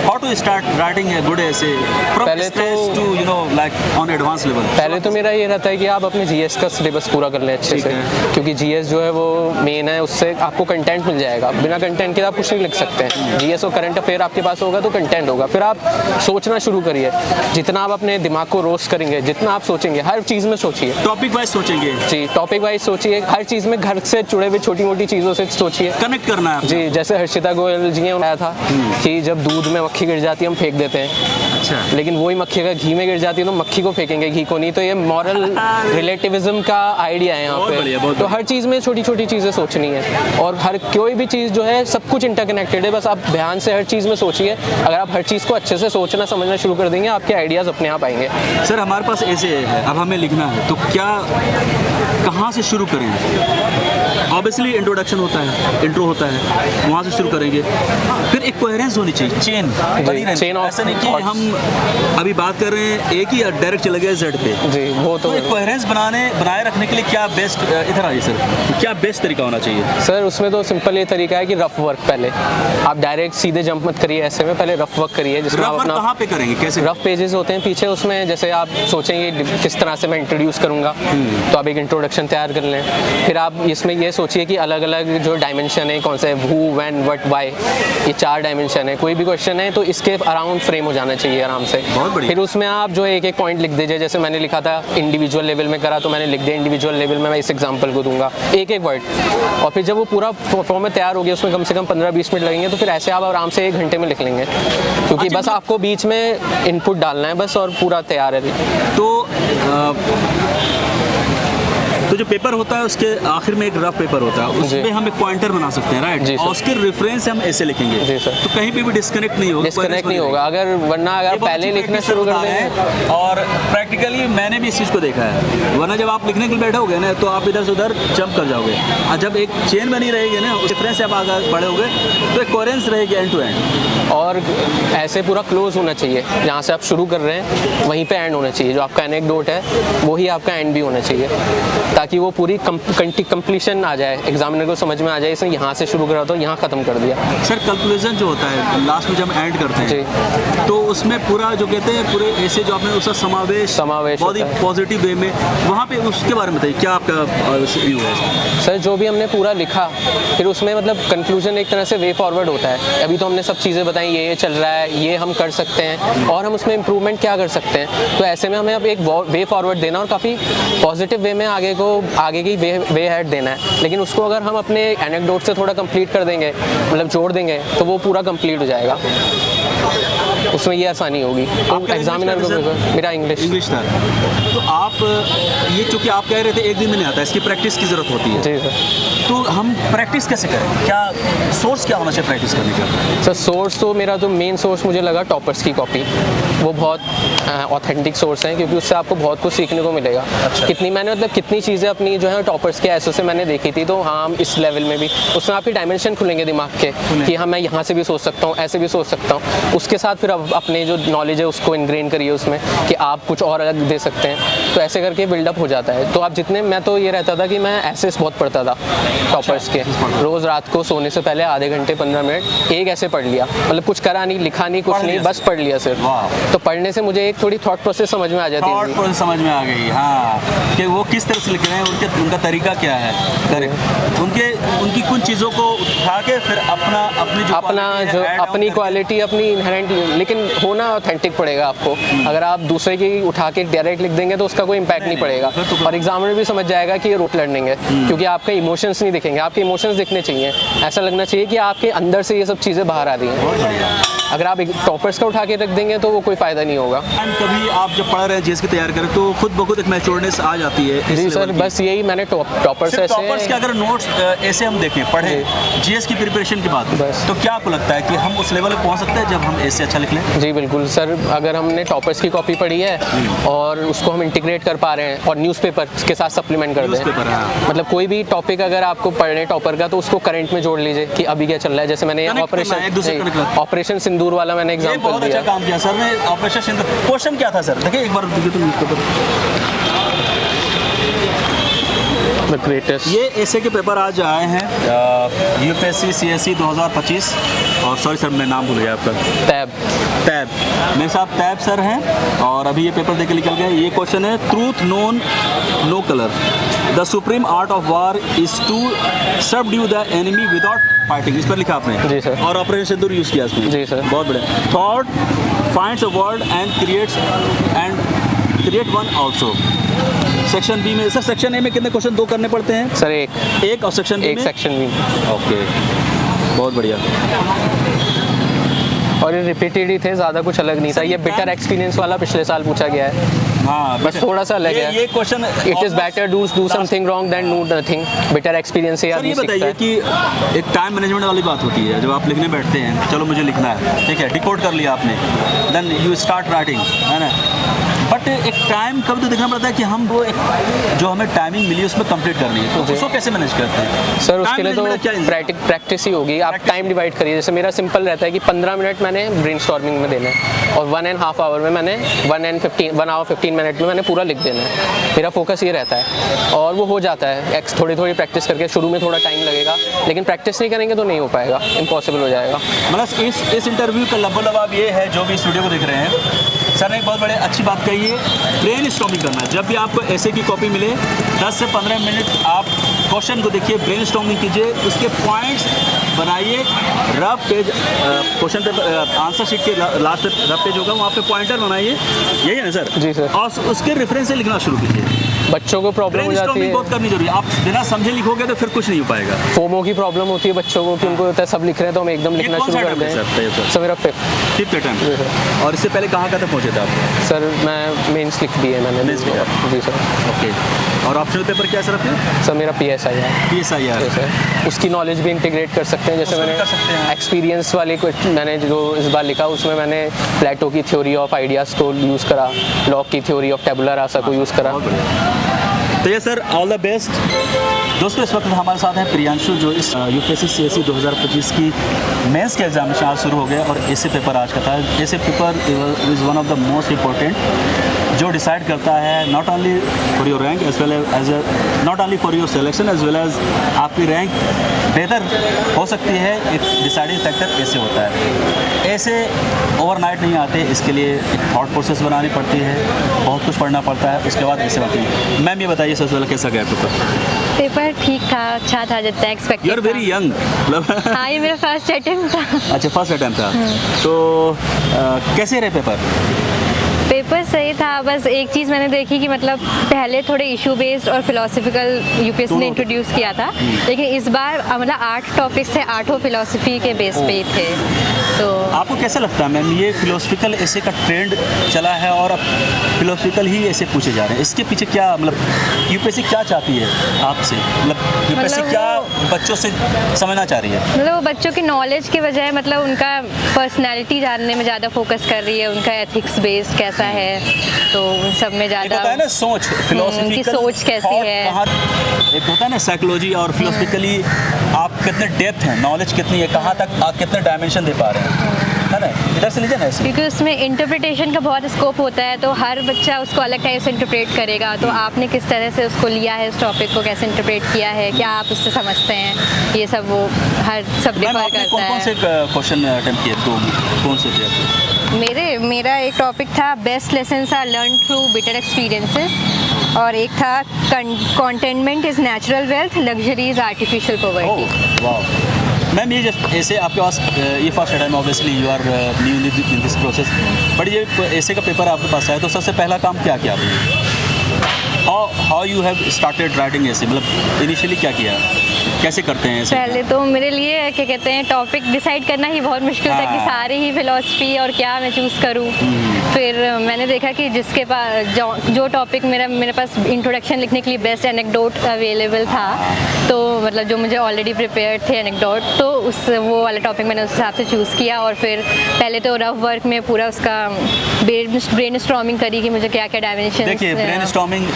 हाउ टू स्टार्ट राइटिंग है good essay from scratch to you know like on advance level. पहले तो मेरा ये रहता है कि आप अपने जीएस का सिलेबस पूरा कर लें अच्छे से, क्योंकि जीएस जो है वो मेन है, उससे आपको कंटेंट मिल जाएगा। बिना कंटेंट के आप कुछ नहीं लिख सकते हैं। जीएस और करंट अफेयर आपके पास होगा तो कंटेंट होगा। फिर आप सोचना शुरू करिए, जितना आप अपने दिमाग को रोस्ट करेंगे, जितना आप सोचेंगे, हर चीज़ में सोचिए, टॉपिक वाइज सोचेंगे। जी, टॉपिक वाइज सोचिए, हर चीज़ में घर से जुड़े हुए छोटी मोटी चीज़ों से सोचिए, कनेक्ट करना है। जी, जैसे हर्षिता गोयल जी ने बताया था कि जब दूध में मक्खी गिर जाती है हम फेंक देते हैं, अच्छा, लेकिन वही मक्खी अगर घी में गिर जाती है तो मक्खी को फेंकेंगे, घी को नहीं। तो ये मॉरल रिलेटिविज्म का आइडिया है यहाँ पे। तो हर चीज़ में छोटी छोटी चीज़ें सोचनी है, और हर कोई भी चीज़ जो है सब कुछ इंटरकनेक्टेड है। बस आप ध्यान से हर चीज़ में सोचिए। अगर आप हर चीज़ को अच्छे से सोचना समझना शुरू कर देंगे, आपके आइडियाज़ अपने आप आएंगे। सर हमारे पास ऐसे है, अब हमें लिखना है तो क्या कहाँ से शुरू करें? ऑब्वियसली इंट्रोडक्शन होता है, इंट्रो होता है, वहाँ से शुरू करेंगे। फिर एक कोहेरेंस होनी चाहिए, चेन ऑफ, ऐसा नहीं कि हम अभी बात कर रहे हैं एक ही डायरेक्ट चले गए जेड पे। जी, वो तो एक कोहेरेंस बनाए रखने के लिए क्या बेस्ट, इधर आइए सर, क्या बेस्ट तरीका होना चाहिए? सर उसमें तो सिंपल ये तरीका है कि रफ वर्क, पहले आप डायरेक्ट सीधे जंप मत करिए ऐसे में, पहले रफ वर्क करिए। जिसमें आप अपना कहाँ पे करेंगे, कैसे? रफ पेजेस होते हैं पीछे, उसमें जैसे आप सोचेंगे किस तरह से मैं इंट्रोड्यूस करूँगा, तो आप एक इंट्रोडक्शन तैयार कर लें। फिर आप इसमें ये सोचिए कि अलग अलग जो डायमेंशन है कौन सा है, हु, व्हेन, व्हाट, व्हाई, ये 4 डायमेंशन है। कोई भी क्वेश्चन है तो इसके अराउंड फ्रेम हो जाना चाहिए आराम से। बहुत बढ़िया। फिर उसमें आप जो एक एक पॉइंट लिख दीजिए। जैसे मैंने लिखा था इंडिविजुअल लेवल में करा तो मैंने लिख दिया इंडिविजुअल लेवल में मैं इस एग्जाम्पल को दूंगा, एक एक वर्ड। और फिर जब वो पूरा फॉर्म में तैयार हो गया, उसमें कम से कम 15-20 मिनट लगेंगे, तो फिर ऐसे आप आराम से 1 घंटे में लिख लेंगे, क्योंकि बस आपको बीच में इनपुट डालना है बस, और पूरा तैयार है। तो जो पेपर होता है उसके आखिर में एक रफ पेपर होता है, उसमें हम एक पॉइंटर बना सकते हैं, राइट? और उसके रेफरेंस हम ऐसे लिखेंगे। जी सर। तो कहीं पे भी डिस्कनेक्ट नहीं होगा, डिस्कनेक्ट नहीं होगा। अगर वरना अगर पहले लिखना शुरू कर दें, और प्रैक्टिकली मैंने भी इस चीज़ को देखा है, वरना जब आप लिखने के लिए बैठोगे ना तो आप इधर से उधर जंप कर जाओगे, और जब एक चेन बनी रहेगी ना, उस रेफरेंस से आप आगे बढ़ोगे तो एक कोहेरेंस रहेगी एंड टू एंड। और ऐसे पूरा क्लोज होना चाहिए, जहाँ से आप शुरू कर रहे हैं वहीं पे एंड होना चाहिए। जो आपका एनेक्डोट है वही आपका एंड भी होना चाहिए, ताकि वो पूरी कंप्लीशन आ जाए, एग्जामिनर को समझ में आ जाए इसने यहाँ से शुरू करा तो यहाँ ख़त्म कर दिया। सर कंक्लूजन जो होता है लास्ट में जब एंड करते हैं, तो उसमें पूरा जो कहते हैं पूरे ऐसे जो आपने उसका समावेश बहुत ही पॉजिटिव वे में, वहाँ पे उसके बारे में बताइए, क्या आपका व्यू है? सर जो भी हमने पूरा लिखा, फिर उसमें मतलब कंक्लूजन एक तरह से वे फॉरवर्ड होता है। अभी तो हमने सब चीज़ें बताई, ये चल रहा है, ये हम कर सकते हैं, और हम उसमें इम्प्रूवमेंट क्या कर सकते हैं। तो ऐसे में हमें अब एक वे फॉरवर्ड देना और काफ़ी पॉजिटिव वे में आगे की वे हेड देना है। लेकिन उसको अगर हम अपने एनेक्डोट से थोड़ा कंप्लीट कर देंगे, मतलब जोड़ देंगे, तो वो पूरा कंप्लीट हो जाएगा, उसमें ये आसानी होगी। तो एग्जामिनर को मेरा इंग्लिश था। तो आप ये चूँकि आप कह रहे थे एक दिन में नहीं आता, इसकी प्रैक्टिस की ज़रूरत होती है। जी सर। तो हम प्रैक्टिस कैसे करें? क्या सोर्स क्या होना चाहिए प्रैक्टिस करने का? सर सोर्स तो मेरा जो मेन सोर्स मुझे लगा टॉपर्स की कॉपी, वो बहुत ऑथेंटिक सोर्स है, क्योंकि उससे आपको बहुत कुछ सीखने को मिलेगा। अच्छा। कितनी चीज़ें अपनी जो है टॉपर्स के ऐसे से मैंने देखी थी, तो हाँ इस लेवल में भी उसमें आपके डायमेंशन खुलेंगे दिमाग के, कि हाँ मैं यहाँ से भी सोच सकता हूँ, ऐसे भी सोच सकता हूँ। उसके साथ फिर अपने जो नॉलेज है उसको इनग्रेन करिए उसमें, कि आप कुछ और अलग दे सकते हैं, तो ऐसे करके बिल्डअप हो जाता है। तो आप जितने, मैं तो ये रहता था कि मैं ऐसे बहुत पढ़ता था टॉपर्स के, रोज़ रात को सोने से पहले आधे घंटे 15 मिनट एक ऐसे पढ़ लिया, मतलब कुछ करा नहीं, लिखा नहीं, कुछ नहीं, बस पढ़ लिया सिर्फ। तो पढ़ने से मुझे एक थोड़ी थॉट प्रोसेस समझ में आ जाती है। थॉट प्रोसेस समझ में आ गई, हाँ, कि वो किस तरह से लिख रहे हैं, उनका तरीका क्या है, करेक्ट। उनकी कुछ चीज़ों को उठा के फिर अपनी क्वालिटी, अपनी इनहेरेंट, लेकिन होना ऑथेंटिक पड़ेगा आपको। अगर आप दूसरे की उठा के डायरेक्ट लिख देंगे तो उसका कोई इम्पैक्ट नहीं पड़ेगा, और एग्जामिनर भी समझ जाएगा कि ये रोट लर्निंग है, क्योंकि आपके इमोशंस नहीं दिखेंगे, आपके इमोशंस दिखने चाहिए। ऐसा लगना चाहिए कि आपके अंदर से ये सब चीज़ें बाहर आ रही हैं। अगर आप एक टॉपर्स का उठा के रख देंगे तो वो कोई फ़ायदा नहीं होगा। कभी आप जब पढ़ रहे हैं जीएस की तैयारी करें तो खुद ब खुद एक मैच्योरनेस आ जाती है। जी सर, बस यही मैंने टॉपर्स के अगर नोट्स ऐसे हम देखें, पढ़ें जीएस की प्रिपरेशन के बाद, तो क्या आपको लगता है कि हम उस लेवल पे पहुंच सकते हैं जब हम ऐसे अच्छा लिख लें? जी बिल्कुल सर, अगर हमने टॉपर्स की कॉपी पढ़ी है और उसको हम इंटीग्रेट कर पा रहे हैं और न्यूज़पेपर के साथ सप्लीमेंट कर दें, मतलब कोई भी टॉपिक अगर आपको पढ़ने टॉपर का, तो उसको करंट में जोड़ लीजिए कि अभी क्या चल रहा है। जैसे मैंने ऑपरेशन सिंदूर वाला मैंने एग्जाम्पल बहुत अच्छा काम किया सर ने, ऑपरेशन सिंदूर। क्वेश्चन क्या था सर? देखिए एक बार देखिए तो न्यूज़पेपर, ये ऐसे के पेपर आज आए हैं यूपीएससी सीएससी 2025, और सॉरी सर मैं नाम भूल गया आपका। टैब मेरे साथ टैब सर हैं, और अभी ये पेपर देके निकल गए। ये क्वेश्चन है, truth known no colour, the supreme art of war is to subdue the enemy without fighting. इस पर लिखा आपने? जी सर। और ऑपरेशन सिंदूर यूज़ किया इसमें? जी सर। बहुत बढ़िया। Thought finds a word and create one also. Section B में सर, सेक्शन ए में कितने क्वेश्चन? 2 करने पड़ते हैं सर, एक और सेक्शन बी में सेक्शन बी। ओके, बहुत बढ़िया। और ये रिपीटेड ही थे, ज़्यादा कुछ अलग नहीं था। ये बिटर एक्सपीरियंस वाला पिछले साल पूछा गया है। हाँ, बस थोड़ा सा अलग है। ये question, it is better do something wrong than do nothing. Bitter experience से याद नहीं सीखता है। ये बताइए कि एक टाइम मैनेजमेंट वाली बात होती है, जब आप लिखने बैठते हैं, चलो मुझे लिखना है, ठीक है, डिकोड कर लिया आपने, देन यू स्टार्ट राइटिंग, है ना, बट एक टाइम कब तो देखना पड़ता है कि हम वो एक जो हमें टाइमिंग मिली उसमें कंप्लीट करनी है, तो उसको कैसे मैनेज करते हैं सर? उसके लिए तो प्रैक्टिस ही होगी। आप टाइम डिवाइड करिए। जैसे मेरा सिंपल रहता है कि 15 मिनट मैंने ब्रेनस्टॉर्मिंग में देना है, और 1.5 आवर में मैंने 1 आवर 15 मिनट में मैंने पूरा लिख देना है। मेरा फोकस ये रहता है, और वो हो जाता है थोड़ी थोड़ी प्रैक्टिस करके। शुरू में थोड़ा टाइम लगेगा, लेकिन प्रैक्टिस नहीं करेंगे तो नहीं हो पाएगा, इम्पॉसिबल हो जाएगा। मतलब इस इंटरव्यू का लबालब ये है, जो भी इस वीडियो को देख रहे हैं, सर ने एक बहुत बड़े अच्छी बात कही है, ब्रेन स्टॉर्मिंग करना। जब भी आपको ऐसे की कॉपी मिले, 10 से 15 मिनट आप क्वेश्चन को देखिए, ब्रेनस्टॉर्मिंग कीजिए, उसके पॉइंट्स बनाइए, rough page question paper answer sheet के लास्ट रफ पेज होगा, वहाँ पे पॉइंटर बनाइए, यही है ना सर? जी सर। और उसके रेफरेंस से लिखना शुरू कीजिए। बच्चों को प्रॉब्लम हो जाती ब्रेनस्टॉर्मिंग है, बहुत करनी जरूरी है, आप बिना समझे लिखोगे तो फिर कुछ नहीं हो पाएगा। फोमो की प्रॉब्लम होती है बच्चों को कि उनको होता है सब लिख रहे हैं तो हम एकदम लिखना कौन सा शुरू कर attempt है दें। सर? सर मेरा फिफ्थ। Fifth attempt. और इससे पहले कहाँ तक पहुँचे थे आप? सर मैं मेंस लिख दिए मैंने। Mains लिखा? जी सर। ओके। और ऑप्शनल पेपर क्या सर आपके? सर मेरा PSI है। PSI है। सर उसकी नॉलेज भी इंटीग्रेट कर सकते हैं, जैसे उसमें कर सकते हैं। मैंने एक्सपीरियंस वाले कुछ मैंने जो इस बार लिखा उसमें मैंने प्लेटो की थ्योरी ऑफ आइडियाज़ को यूज़ करा, लॉक की थ्योरी ऑफ टेबुलर रासा को यूज़ करा। बहुत बढ़िया। तो ये सर ऑल द बेस्ट। दोस्तों इस वक्त हमारे साथ हैं प्रियांशु, जो इस UPSC CSE 2025 की मेंस के एग्जामिनेशन आज शुरू हो गए और ऐसे पेपर आज का था। Essay paper is one of the most important, जो डिसाइड करता है not only for your rank as well as not only for your selection as well as आपकी रैंक बेहतर हो सकती है। एक डिसाइडिंग फैक्टर ऐसे होता है। ऐसे ओवरनाइट नहीं आते, इसके लिए एक थॉट प्रोसेस बनानी पड़ती है, बहुत कुछ पढ़ना पड़ता है, उसके बाद ऐसे होती है। मैम ये बताइए सबसे पहले कैसा गया पेपर ठीक था, अच्छा था, जितना expected. You are very young. हाँ, ये मेरा फर्स्ट अटेम्प्ट था। अच्छा, फर्स्ट अटेम्प्ट था। तो कैसे रहे पेपर सही था, बस एक चीज़ मैंने देखी कि मतलब पहले थोड़े इशू बेस्ड और फिलोसफिकल UPSC ने इंट्रोड्यूस किया था, लेकिन इस बार मतलब 8 टॉपिक्स थे, 8 फिलोसफी के बेस पे ही थे। तो आपको कैसा लगता है मैम, ये फिलोसफिकल ऐसे का ट्रेंड चला है और अब फिलोसफिकल ही ऐसे पूछे जा रहे हैं, इसके पीछे क्या मतलब UPSC क्या चाहती है आपसे? मतलब UPSC क्या बच्चों से समझना चाह रही है? मतलब वो बच्चों की नॉलेज के बजाय मतलब उनका पर्सनैलिटी जानने में ज़्यादा फोकस कर रही है, उनका एथिक्स बेस्ड कैसा है, तो उन सब में ज़्यादा होता है ना सोच, फिलोसफिकल की सोच कैसी है। एक होता है ना साइकोलॉजी, और फिलोसफिकली आप कितने डेप्थ हैं, नॉलेज कितनी है, कहाँ तक आप कितने डायमेंशन दे पा रहे हैं, है ना? इधर से लीजिए ना ऐसे। क्योंकि उसमें इंटरप्रिटेशन का बहुत स्कोप होता है, तो हर बच्चा उसको अलग टाइप से इंटरप्रेट करेगा। तो आपने किस तरह से उसको लिया है, उस टॉपिक को कैसे इंटरप्रेट किया है, क्या आप उससे समझते हैं, ये सब वो हर सब मैम डिफर आपने करता कौन है। से क्वेश्चन अटेम्प्ट किए? तो कौन से थे आपके? मेरा एक टॉपिक था best lessons are learn through bitter experiences, और एक था contentment is natural wealth, luxury is artificial poverty. वाह मैम, ये जब ऐसे आपके पास ये first time obviously you are new in this process, but ये ऐसे का पेपर आपके पास आया तो सबसे पहला काम क्या किया आपने? How you have started writing ऐसे, मतलब इनिशियली क्या किया, कैसे करते हैं ऐसे? पहले तो मेरे लिए क्या कहते हैं टॉपिक डिसाइड करना ही बहुत मुश्किल था कि सारे ही फिलॉसफी और क्या मैं चूज़ करूं। फिर मैंने देखा कि जिसके पास जो टॉपिक मेरे पास इंट्रोडक्शन लिखने के लिए बेस्ट एनेक्डोट अवेलेबल था, तो मतलब जो मुझे ऑलरेडी प्रिपेयर्ड थे एनेक्डोट, तो वो वाला टॉपिक मैंने उस हिसाब से चूज़ किया। और फिर पहले तो रफ वर्क में पूरा उसका ब्रेनस्टॉर्मिंग करी कि मुझे क्या क्या डायमेंशन देखिए ब्रेनस्टॉर्मिंग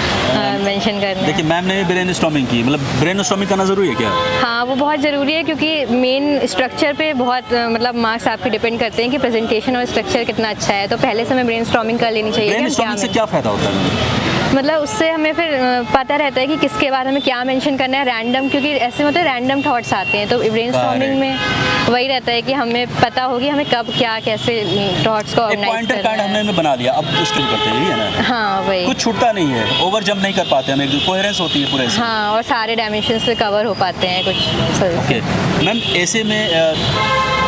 मेंशन करना है। देखिए मैम ने भी ब्रेनस्टॉर्मिंग की, मतलब ब्रेनस्टॉर्मिंग करना ज़रूरी है क्या? हाँ, वो बहुत ज़रूरी है, क्योंकि मेन स्ट्रक्चर पे बहुत मतलब मार्क्स आपके डिपेंड करते हैं कि प्रेजेंटेशन और स्ट्रक्चर कितना अच्छा है। तो पहले से हमें ब्रेनस्टॉर्मिंग कर लेनी चाहिए। ब्रेनस्टॉर्मिंग से क्या फ़ायदा होता है? मतलब उससे हमें फिर पता रहता है कि किसके बाद हमें क्या मेंशन करना है, रैंडम, क्योंकि ऐसे में तो रैंडम थॉट्स आते हैं। तो ब्रेनस्टॉर्मिंग में वही रहता है कि हमें पता होगी हमें कब क्या कैसे थॉट्स को ऑर्गेनाइज करना है। हमने बना लिया, अब उसके लिए करते हैं, है ना? हाँ, वही कुछ छूटता नहीं है, ओवर जंप नहीं कर पाते, हमें कोहेरेंस होती है पूरे से। हाँ, और सारे डायमेंशन से कवर हो पाते हैं कुछ। ओके मैम, ऐसे में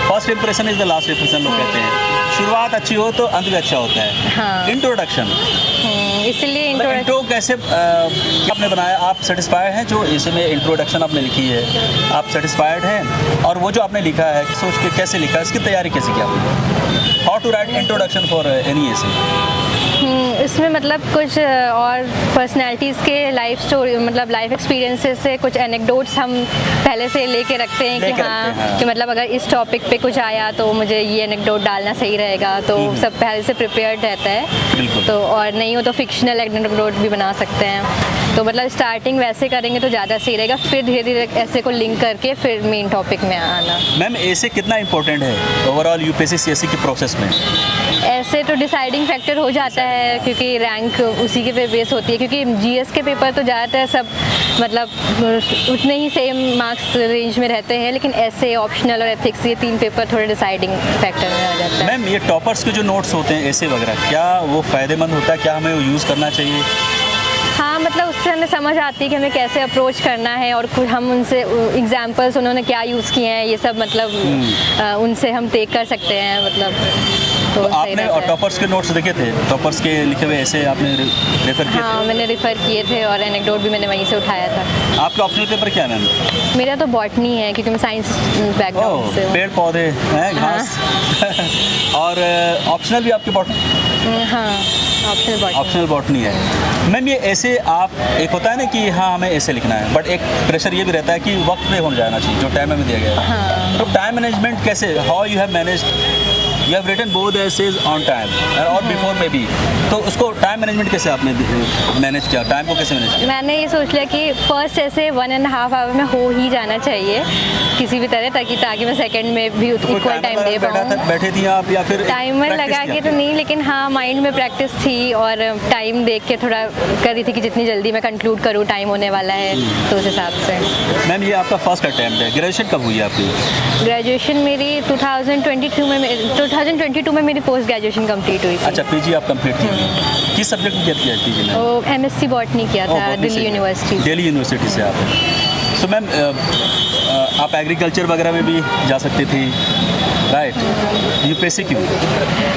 first impression is the last impression लोग कहते हैं, शुरुआत अच्छी हो तो अंत भी अच्छा होता है। हाँ। इंट्रोडक्शन, इसलिए इंट्रो कैसे आपने बनाया, आप सेटिस्फाइड हैं जो इसमें इंट्रोडक्शन आपने लिखी है, आप सेटिस्फाइड हैं? और वो जो आपने लिखा है सोच के कैसे लिखा, इसकी तैयारी कैसे की आपने? How to write introduction for any essay? इसमें मतलब कुछ और पर्सनैलिटीज़ के लाइफ स्टोरी, मतलब लाइफ एक्सपीरियंसेस से कुछ एनेक्डोट्स हम पहले से लेके रखते हैं कि हाँ, कि मतलब अगर इस टॉपिक पे कुछ आया तो मुझे ये एनेक्डोट डालना सही रहेगा, तो सब पहले से प्रिपेयर्ड रहता है। तो और नहीं हो तो फिक्शनल एनेक्डोट भी बना सकते हैं। तो मतलब स्टार्टिंग वैसे करेंगे तो ज़्यादा सही रहेगा, फिर धीरे धीरे ऐसे को लिंक करके फिर मेन टॉपिक में आना। मैम ऐसे कितना इंपॉर्टेंट है ओवरऑल UPSC CSE के प्रोसेस में? ऐसे तो डिसाइडिंग फैक्टर हो जाता है, क्योंकि रैंक उसी के पे बेस होती है, क्योंकि GS के पेपर तो ज़्यादातर सब मतलब उतने ही सेम मार्क्स रेंज में रहते हैं, लेकिन ऐसे ऑप्शनल और एथिक्स ये 3 पेपर थोड़े डिसाइडिंग फैक्टर में आ जाता है। मैम ये टॉपर्स के जो नोट्स होते हैं ऐसे वगैरह, क्या वो फ़ायदेमंद होता है, क्या हमें वो यूज़ करना चाहिए? हाँ, हाँ मतलब उससे हमें समझ आती है कि हमें कैसे अप्रोच करना है, और कुछ हम उनसे एग्जांपल्स उन्होंने क्या यूज़ किए हैं ये सब मतलब उनसे हम टेक कर सकते हैं मतलब। तो सही आपने रहता है। टॉपर्स के नोट्स देखे थे, टॉपर्स के लिखे हुए ऐसे आपने रेफर किए हाँ मैंने रेफ़र किए थे और एनेक्डोट भी मैंने वहीं से उठाया था। थे? आपका ऑप्शनल पेपर क्या है मैम? मेरा तो बॉटनी है क्योंकि मैं साइंस बैकग्राउंड से हूँ। पेड़ पौधे हैं, घास और ऑप्शनल भी आपके बॉटनी? हाँ ऑप्शनल बॉटनी। ऑप्शनल बॉटनी है मैम। ये ऐसे आप, एक होता है ना कि हाँ हमें ऐसे लिखना है, बट एक प्रेशर ये भी रहता है कि वक्त पे हो जाना चाहिए जो टाइम हमें दिया गया है। हाँ। तो टाइम मैनेजमेंट कैसे, how you have manage, you have written both essays on time और बिफोर में भी, तो उसको टाइम मैनेजमेंट कैसे आपने मैनेज किया, टाइम को कैसे मैनेज किया? मैंने ये सोच लिया कि फर्स्ट ऐसे 1.5 आवर में हो ही जाना चाहिए किसी भी तरह, ताकि मैं सेकंड में भी तो कोई इक्वल टाइम दे पाऊँ। बैठे थी आप या फिर टाइमर practice लगा किया? के तो नहीं, लेकिन हाँ माइंड में प्रैक्टिस थी और टाइम देख के थोड़ा कर रही थी कि जितनी जल्दी मैं कंक्लूड करूँ, टाइम होने वाला है तो उस हिसाब से। मैम ये आपका फर्स्ट अटैम्प्ट है, ग्रेजुएशन कब हुई है आपकी? ग्रेजुएशन मेरी 2022 में मेरी पोस्ट ग्रेजुएशन कंप्लीट हुई थी। अच्छा पीजी आप कंप्लीट की, किस सब्जेक्ट में किया पीजी में? वो MSc बॉटनी किया था बॉटनी दिल्ली से। यूनिवर्सिटी। दिल्ली यूनिवर्सिटी से आप। सो मैम आप एग्रीकल्चर वगैरह में भी जा सकती थी, राइट? यूपीएससी क्यों?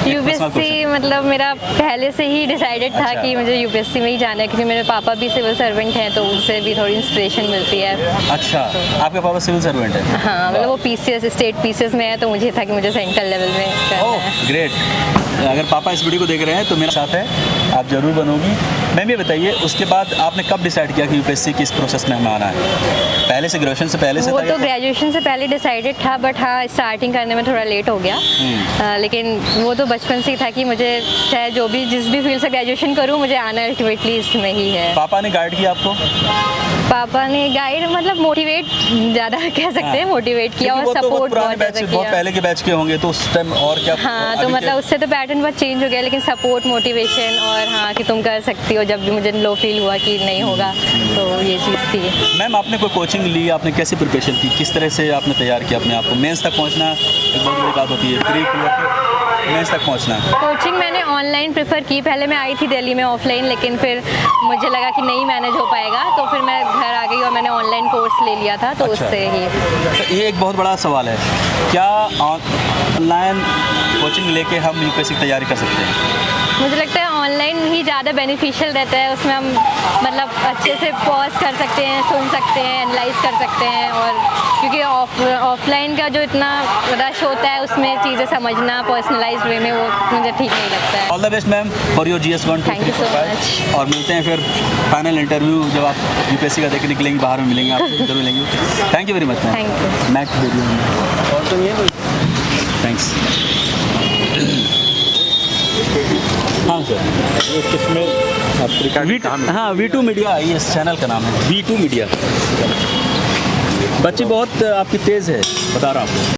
यूपीएससी मतलब मेरा पहले से ही डिसाइडेड था अच्छा। कि मुझे यूपीएससी में ही जाना है, क्योंकि मेरे पापा भी सिविल सर्वेंट हैं तो उनसे भी थोड़ी इंस्पिरेशन मिलती है। अच्छा, आपके पापा सिविल सर्वेंट है? हाँ मतलब वो PCS स्टेट PCS में है, तो मुझे था कि मुझे सेंट्रल लेवल में करना ओह है। ग्रेट। अगर पापा इस वीडियो को देख रहे हैं तो मेरे साथ है, आप ज़रूर बनोगी। मैम ये बताइए उसके बाद आपने कब डिसाइड किया कि यूपीएससी की इस प्रोसेस में हमें आना है? पहले से, ग्रेजुएशन से पहले से वो था तो या- ग्रेजुएशन से पहले डिसाइडेड था, बट हाँ स्टार्टिंग करने में थोड़ा लेट हो गया। लेकिन वो तो बचपन से ही था कि मुझे चाहे जो भी जिस भी फील्ड से ग्रेजुएशन करूँ, मुझे आना अल्टीमेटली इसमें ही है। पापा ने गाइड किया आपको? पापा ने गाइड मतलब मोटिवेट ज़्यादा कह सकते हैं, मोटिवेट किया और क्योंकि वो तो सपोर्ट पुराने बहुत बैच, ज़्यादा बहुत किया। पहले के बैच के होंगे तो उस टाइम और क्या? हाँ तो अभी मतलब के- उससे तो पैटर्न बहुत चेंज हो गया, लेकिन सपोर्ट, मोटिवेशन और हाँ कि तुम कर सकती हो, जब भी मुझे लो फील हुआ कि नहीं होगा तो ये चीज़ थी। मैम आपने कोई कोचिंग ली, आपने कैसे प्रिपरेशन की, किस तरह से आपने तैयार किया अपने आप को? मेंस तक पहुंचना एक बहुत बड़ी बात होती है, प्री मेंस तक पहुंचना। कोचिंग मैंने ऑनलाइन प्रेफर की, पहले मैं आई थी दिल्ली में ऑफलाइन, लेकिन फिर मुझे लगा कि नहीं मैनेज हो पाएगा, तो फिर मैं घर आ गई और मैंने ऑनलाइन कोर्स ले लिया था, तो अच्छा। उससे ही। तो ये एक बहुत बड़ा सवाल है, क्या ऑनलाइन कोचिंग लेके हम यूपीएससी की तैयारी कर सकते हैं? मुझे लगता है ऑनलाइन ही ज़्यादा बेनिफिशियल रहता है, उसमें हम मतलब अच्छे से पॉज कर सकते हैं, सुन सकते हैं, एनालाइज कर सकते हैं, और क्योंकि ऑफलाइन का जो इतना रश होता है उसमें चीज़ें समझना पर्सनलाइज्ड वे में वो मुझे ठीक नहीं लगता है। All the best ma'am for your GS 1 2 Thank you 3 4 so 5 much. और मिलते हैं फिर फाइनल इंटरव्यू जब आप यूपीएससी का देख के निकलेंगे, बाहर में मिलेंगे, आपसे जरूर मिलेंगे। Thank you very much ma'am. Thank you. Next video में और तो ये थैंक्स। हाँ सर, किसमें पत्रिका हाँ V2 मीडिया है, इस चैनल का नाम है V2 मीडिया। बच्ची बहुत आपकी तेज़ है, बता रहा हूँ आपको।